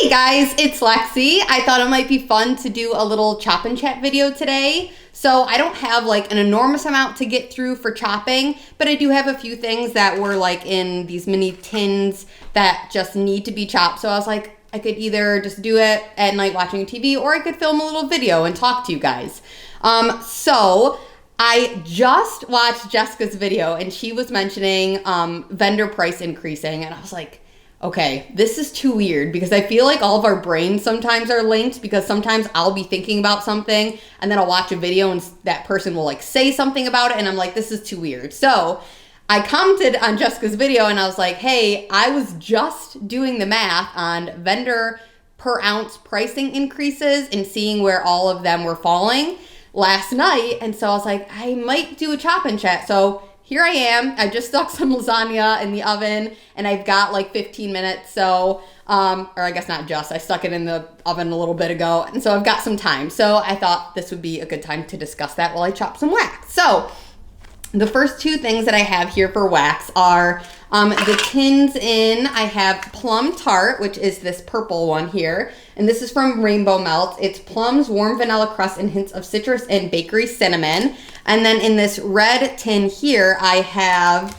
Hey guys, it's Lexi. I thought it might be fun to do a little chop and chat video today. So I don't have like an enormous amount to get through for chopping, but I do have a few things that were like in these mini tins that just need to be chopped. So I was like, I could either just do it at night watching TV or I could film a little video and talk to you guys. So I just watched Jessica's video and she was mentioning vendor price increasing, and I was like, okay, this is too weird because I feel like all of our brains sometimes are linked, because sometimes I'll be thinking about something and then I'll watch a video and that person will like say something about it and I'm like, this is too weird. So I commented on Jessica's video and I was like, hey, I was just doing the math on vendor per ounce pricing increases and seeing where all of them were falling last night. And so I was like, I might do a chop and chat. So here I am. I just stuck some lasagna in the oven and I've got like 15 minutes. So, or I guess not just, I stuck it in the oven a little bit ago. And so I've got some time. So I thought this would be a good time to discuss that while I chop some wax. So the first two things that I have here for wax are the tins in. I have Plum Tart, which is this purple one here. And this is from Rainbow Melt. It's plums, warm vanilla crust, and hints of citrus and bakery cinnamon. And then in this red tin here, I have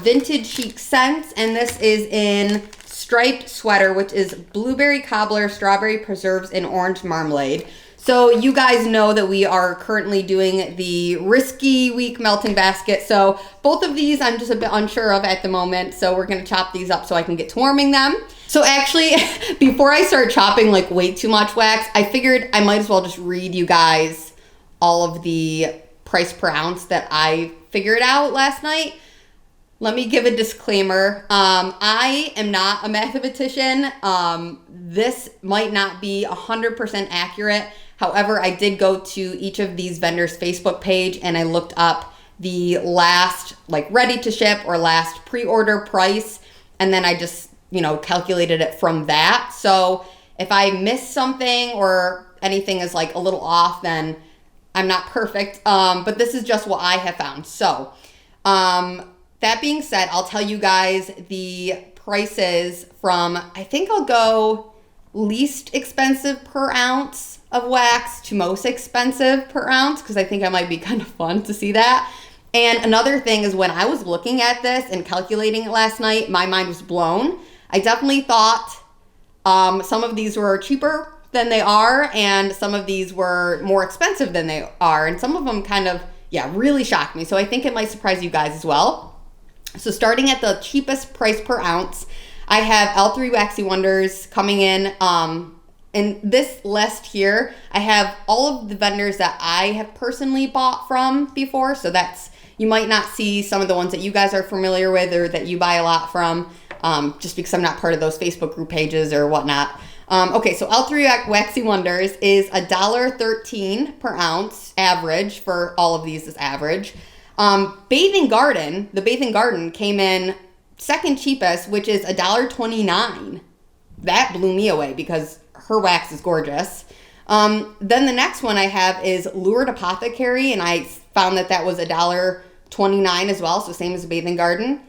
Vintage Chic Scents. And this is in Striped Sweater, which is blueberry cobbler, strawberry preserves, and orange marmalade. So you guys know that we are currently doing the Risky Week melting basket. So both of these I'm just a bit unsure of at the moment. So we're gonna chop these up so I can get to warming them. So actually, before I start chopping like way too much wax, I figured I might as well just read you guys all of the price per ounce that I figured out last night. Let me give a disclaimer. I am not a mathematician. This might not be 100% accurate. However, I did go to each of these vendors' Facebook page and I looked up the last like ready to ship or last pre-order price. And then I just, calculated it from that. So if I miss something or anything is like a little off, then I'm not perfect. But this is just what I have found. So, that being said, I'll tell you guys the prices from, I think I'll go least expensive per ounce of wax to most expensive per ounce, because I think it might be kind of fun to see that. And another thing is, when I was looking at this and calculating it last night, my mind was blown. I definitely thought some of these were cheaper than they are, and some of these were more expensive than they are, and some of them kind of, really shocked me. So I think it might surprise you guys as well. So starting at the cheapest price per ounce, I have L3 Waxy Wonders coming in. In this list here, I have all of the vendors that I have personally bought from before. So you might not see some of the ones that you guys are familiar with or that you buy a lot from, just because I'm not part of those Facebook group pages or whatnot. Okay, so L3 Waxy Wonders is $1.13 per ounce average. For all of these is average. The Bathing Garden came in second cheapest, which is $1.29. That blew me away because her wax is gorgeous. Then the next one I have is Lured Apothecary, and I found that was $1.29 as well, so same as the Bathing Garden.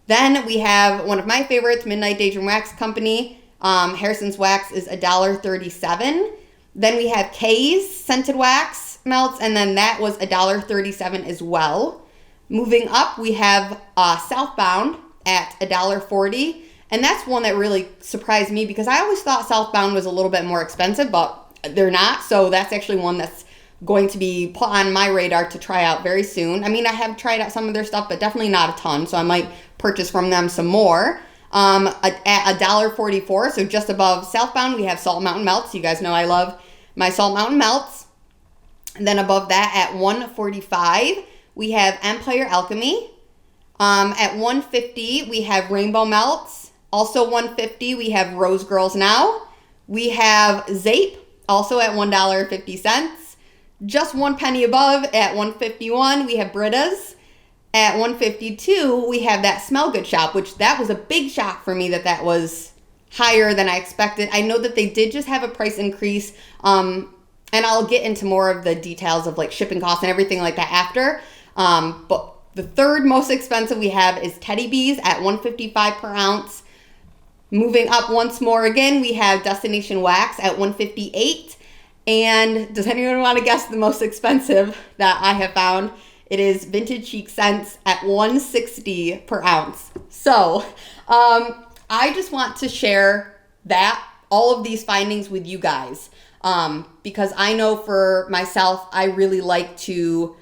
Then we have one of my favorites, Midnight Daydream Wax Company. Harrison's wax is $1.37. Then we have Kay's Scented Wax Melts, and then that was $1.37 as well. Moving up, we have Southbound at $1.40. And that's one that really surprised me because I always thought Southbound was a little bit more expensive, but they're not. So that's actually one that's going to be put on my radar to try out very soon. I mean, I have tried out some of their stuff, but definitely not a ton. So I might purchase from them some more. At $1.44, so just above Southbound, we have Salt Mountain Melts. You guys know I love my Salt Mountain Melts. And then above that at $1.45, we have Empire Alchemy. At $1.50, we have Rainbow Melts. Also $1.50, we have Rose Girls Now. We have Zape, also at $1.50. Just 1 penny above at $1.51, we have Britta's. At $1.52, we have that Smell Good shop, which that was a big shock for me that was higher than I expected. I know that they did just have a price increase, and I'll get into more of the details of like shipping costs and everything like that after. But the third most expensive we have is Teddy Bees at $1.55 per ounce. Moving up once more again, we have Destination Wax at $158. And does anyone want to guess the most expensive that I have found? It is Vintage Chic Scents at $160 per ounce. So I just want to share all of these findings with you guys, because I know for myself, I really like to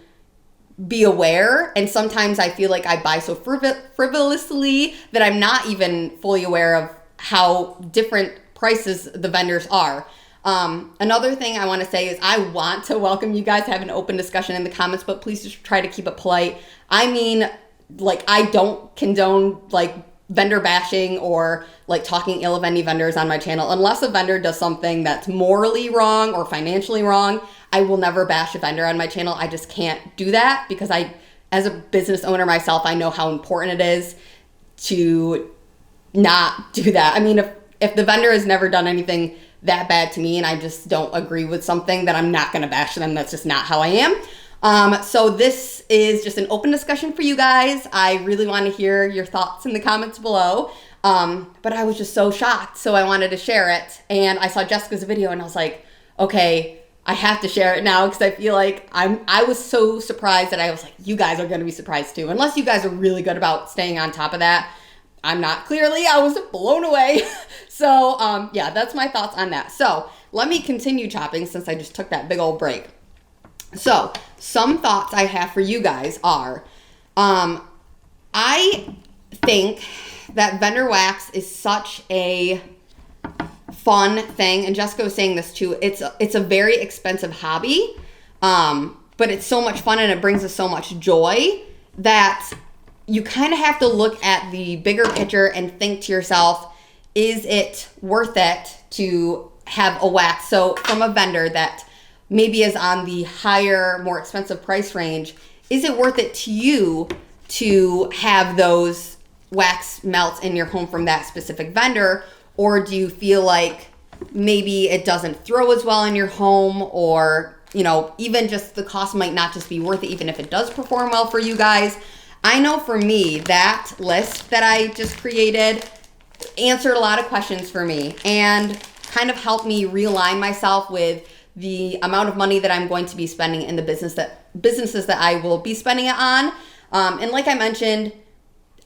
be aware, and sometimes I feel like I buy so frivolously that I'm not even fully aware of how different prices the vendors are. Another thing I want to say is I want to welcome you guys to have an open discussion in the comments, but please just try to keep it polite. I mean, like, I don't condone like vendor bashing or like talking ill of any vendors on my channel. Unless a vendor does something that's morally wrong or financially wrong, I will never bash a vendor on my channel. I just can't do that because as a business owner myself, I know how important it is to not do that. I mean, if the vendor has never done anything that bad to me and I just don't agree with something, then I'm not going to bash them. That's just not how I am. So this is just an open discussion for you guys. I really want to hear your thoughts in the comments below. But I was just so shocked, so I wanted to share it. And I saw Jessica's video and I was like, okay, I have to share it now because I feel like I was so surprised that I was like, you guys are going to be surprised too. Unless you guys are really good about staying on top of that. I'm not, clearly. I was blown away. So yeah, that's my thoughts on that. So let me continue chopping since I just took that big old break. So some thoughts I have for you guys are, I think that vendor wax is such a fun thing, and Jessica was saying this too. It's a very expensive hobby, but it's so much fun and it brings us so much joy that you kind of have to look at the bigger picture and think to yourself, is it worth it to have a wax? So from a vendor that maybe is on the higher, more expensive price range, is it worth it to you to have those wax melts in your home from that specific vendor? Or do you feel like maybe it doesn't throw as well in your home, or, you know, even just the cost might not just be worth it, even if it does perform well for you guys? I know for me, that list that I just created answered a lot of questions for me and kind of helped me realign myself with the amount of money that I'm going to be spending in the businesses that I will be spending it on. And like I mentioned,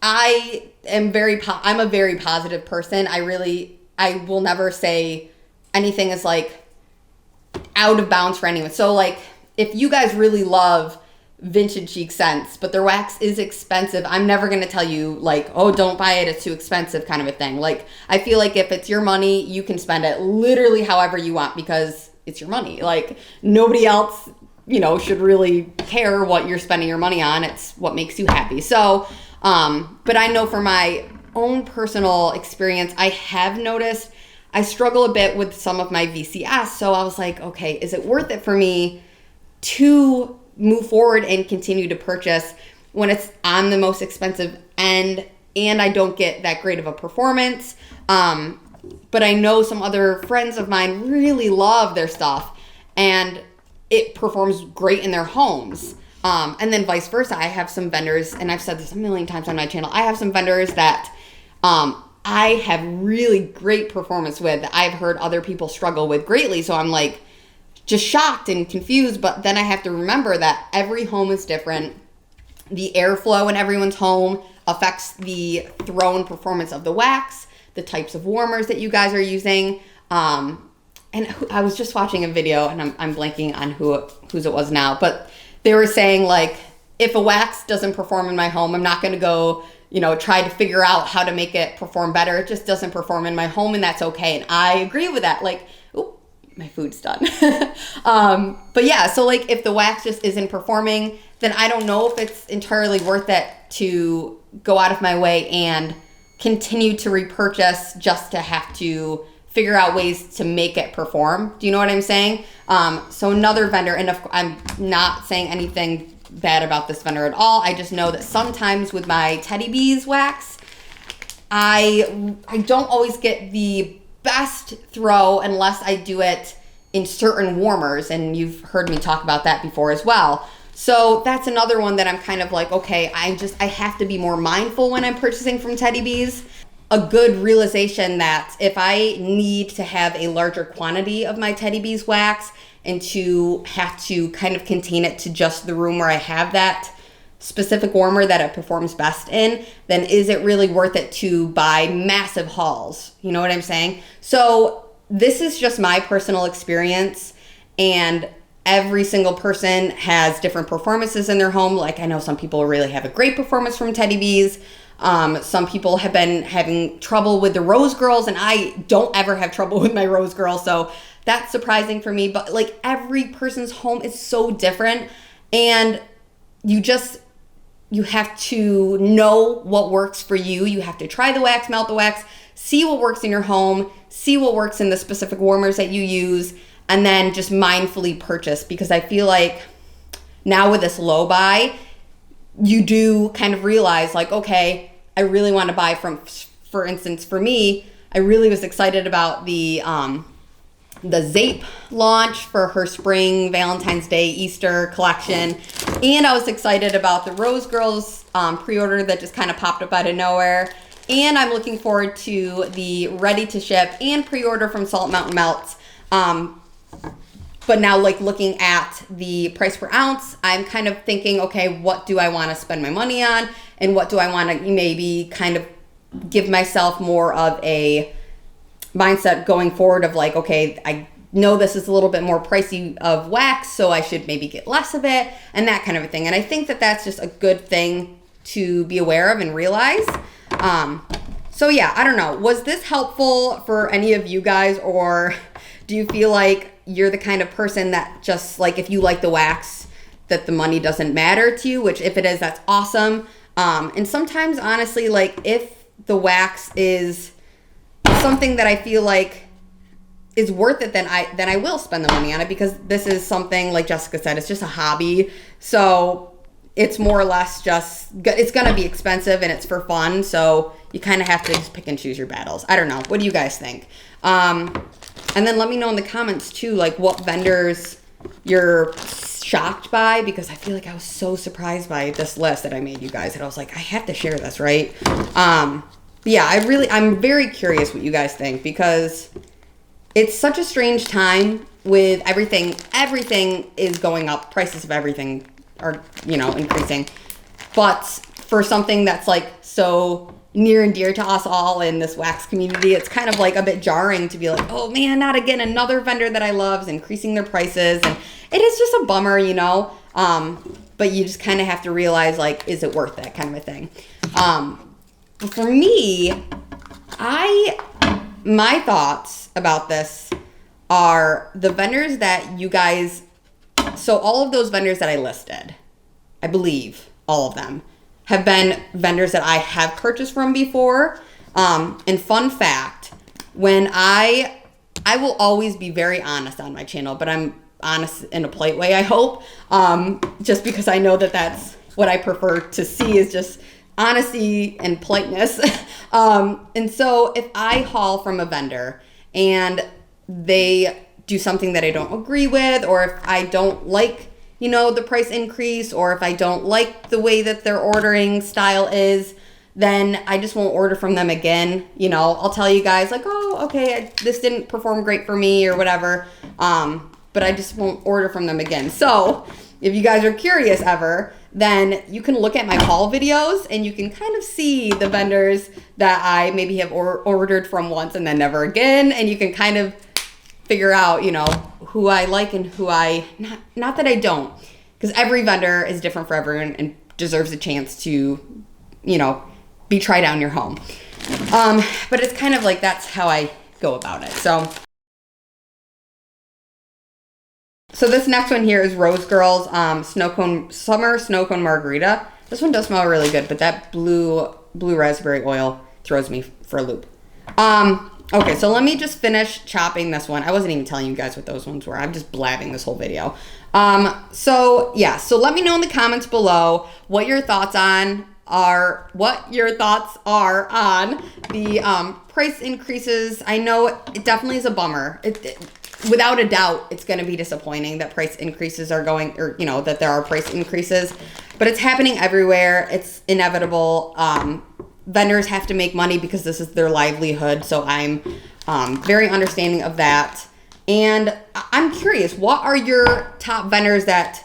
I'm a very positive person. I will never say anything is like out of bounds for anyone. So like, if you guys really love Vintage Chic Scents, but their wax is expensive, I'm never going to tell you like, oh, don't buy it, it's too expensive, kind of a thing. Like, I feel like if it's your money, you can spend it literally however you want because it's your money. Like, nobody else, you know, should really care what you're spending your money on. It's what makes you happy. So, but I know for my own personal experience, I have noticed I struggle a bit with some of my VCS. So I was like, okay, is it worth it for me to move forward and continue to purchase when it's on the most expensive end and I don't get that great of a performance? But I know some other friends of mine really love their stuff and it performs great in their homes. And then vice versa. I have some vendors, and I've said this a million times on my channel, I have some vendors that I have really great performance with that I've heard other people struggle with greatly. So I'm like just shocked and confused. But then I have to remember that every home is different. The airflow in everyone's home affects the throw and performance of the wax, the types of warmers that you guys are using. And I was just watching a video, and I'm blanking on whose it was now, but they were saying like, if a wax doesn't perform in my home, I'm not going to go, you know, try to figure out how to make it perform better. It just doesn't perform in my home, and that's okay. And I agree with that. Like, oh, my food's done. But yeah, so like if the wax just isn't performing, then I don't know if it's entirely worth it to go out of my way and continue to repurchase just to have to figure out ways to make it perform. Do you know what I'm saying? So another vendor, and I'm not saying anything bad about this vendor at all. I just know that sometimes with my Teddy Bees wax, I don't always get the best throw unless I do it in certain warmers, and you've heard me talk about that before as well. So that's another one that I'm kind of like, okay, I have to be more mindful when I'm purchasing from Teddy Bees. a good realization that if I need to have a larger quantity of my Teddy Bees wax and to have to kind of contain it to just the room where I have that specific warmer that it performs best in, then is it really worth it to buy massive hauls? You know what I'm saying? So this is just my personal experience, and every single person has different performances in their home. Like I know some people really have a great performance from Teddy Bees. Some people have been having trouble with the Rose Girls, and I don't ever have trouble with my Rose Girls, so that's surprising for me. But like every person's home is so different, and you have to know what works for you. You have to try the wax, melt the wax, see what works in your home, see what works in the specific warmers that you use, and then just mindfully purchase. Because I feel like now with this low buy, you do kind of realize like, okay, I really want to buy from, for instance, for me, I really was excited about the Zape launch for her spring, Valentine's Day, Easter collection. And I was excited about the Rose Girls pre-order that just kind of popped up out of nowhere. And I'm looking forward to the ready to ship and pre-order from Salt Mountain Melts. But now like looking at the price per ounce, I'm kind of thinking, okay, what do I want to spend my money on? And what do I want to maybe kind of give myself more of a mindset going forward of like, okay, I know this is a little bit more pricey of wax, so I should maybe get less of it, and that kind of a thing. And I think that that's just a good thing to be aware of and realize. So yeah, I don't know. Was this helpful for any of you guys, or do you feel like you're the kind of person that just like, if you like the wax, that the money doesn't matter to you, which if it is, that's awesome. And sometimes honestly, like if the wax is something that I feel like is worth it, then I will spend the money on it, because this is something, like Jessica said, it's just a hobby. So it's more or less just, it's going to be expensive and it's for fun. So you kind of have to just pick and choose your battles. I don't know. What do you guys think? And then let me know in the comments too, like what vendors you're shocked by, because I feel like I was so surprised by this list that I made you guys, and I was like, I have to share this, right? Yeah, I'm very curious what you guys think, because it's such a strange time with everything. Everything is going up. Prices of everything are, increasing. But for something that's like so near and dear to us all in this wax community, it's kind of like a bit jarring to be like, oh man, not again, another vendor that I love is increasing their prices. And it is just a bummer, but you just kind of have to realize, like, is it worth it, kind of a thing. For me, my thoughts about this are the vendors that you guys, so all of those vendors that I listed, I believe all of them have been vendors that I have purchased from before. And fun fact, when I will always be very honest on my channel, but I'm honest in a polite way, I hope, just because I know that that's what I prefer to see, is just honesty and politeness. And so if I haul from a vendor and they do something that I don't agree with, or if I don't like, the price increase, or if I don't like the way that their ordering style is, then I just won't order from them again. I'll tell you guys like, oh, okay, this didn't perform great for me or whatever. But I just won't order from them again. So if you guys are curious ever, then you can look at my haul videos and you can kind of see the vendors that I maybe have ordered from once and then never again. And you can kind of figure out, who I like and who not that I don't, because every vendor is different for everyone and deserves a chance to, be tried out in your home. But it's kind of like, that's how I go about it. So this next one here is Rose Girls Summer Snow Cone Margarita. This one does smell really good, but that blue raspberry oil throws me for a loop. Okay, so let me just finish chopping this one. I wasn't even telling you guys what those ones were. I'm just blabbing this whole video. So let me know in the comments below what your thoughts are on the price increases. I know it definitely is a bummer. Without a doubt, it's going to be disappointing that price increases are going, or that there are price increases, but it's happening everywhere. It's inevitable. vendors have to make money because this is their livelihood. So I'm very understanding of that. And I'm curious, what are your top vendors that,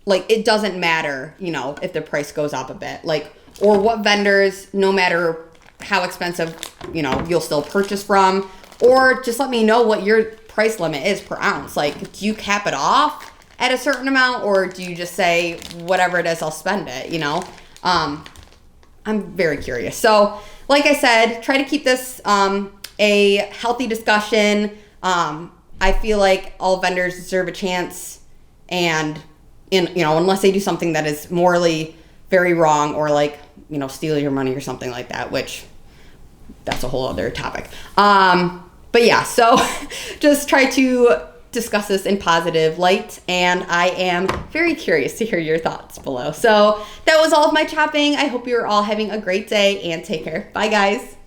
like, it doesn't matter, you know, if the price goes up a bit? Like, or what vendors, no matter how expensive, you know, you'll still purchase from? Or just let me know what your price limit is per ounce. Like, do you cap it off at a certain amount, or do you just say, whatever it is, I'll spend it, you know? I'm very curious. So, like I said, try to keep this a healthy discussion. I feel like all vendors deserve a chance, and you know, unless they do something that is morally very wrong, or like, you know, steal your money or something like that, which that's a whole other topic. But yeah, so just try to discuss this in positive light, and I am very curious to hear your thoughts below. So that was all of my chopping. I hope you're all having a great day, and take care. Bye, guys.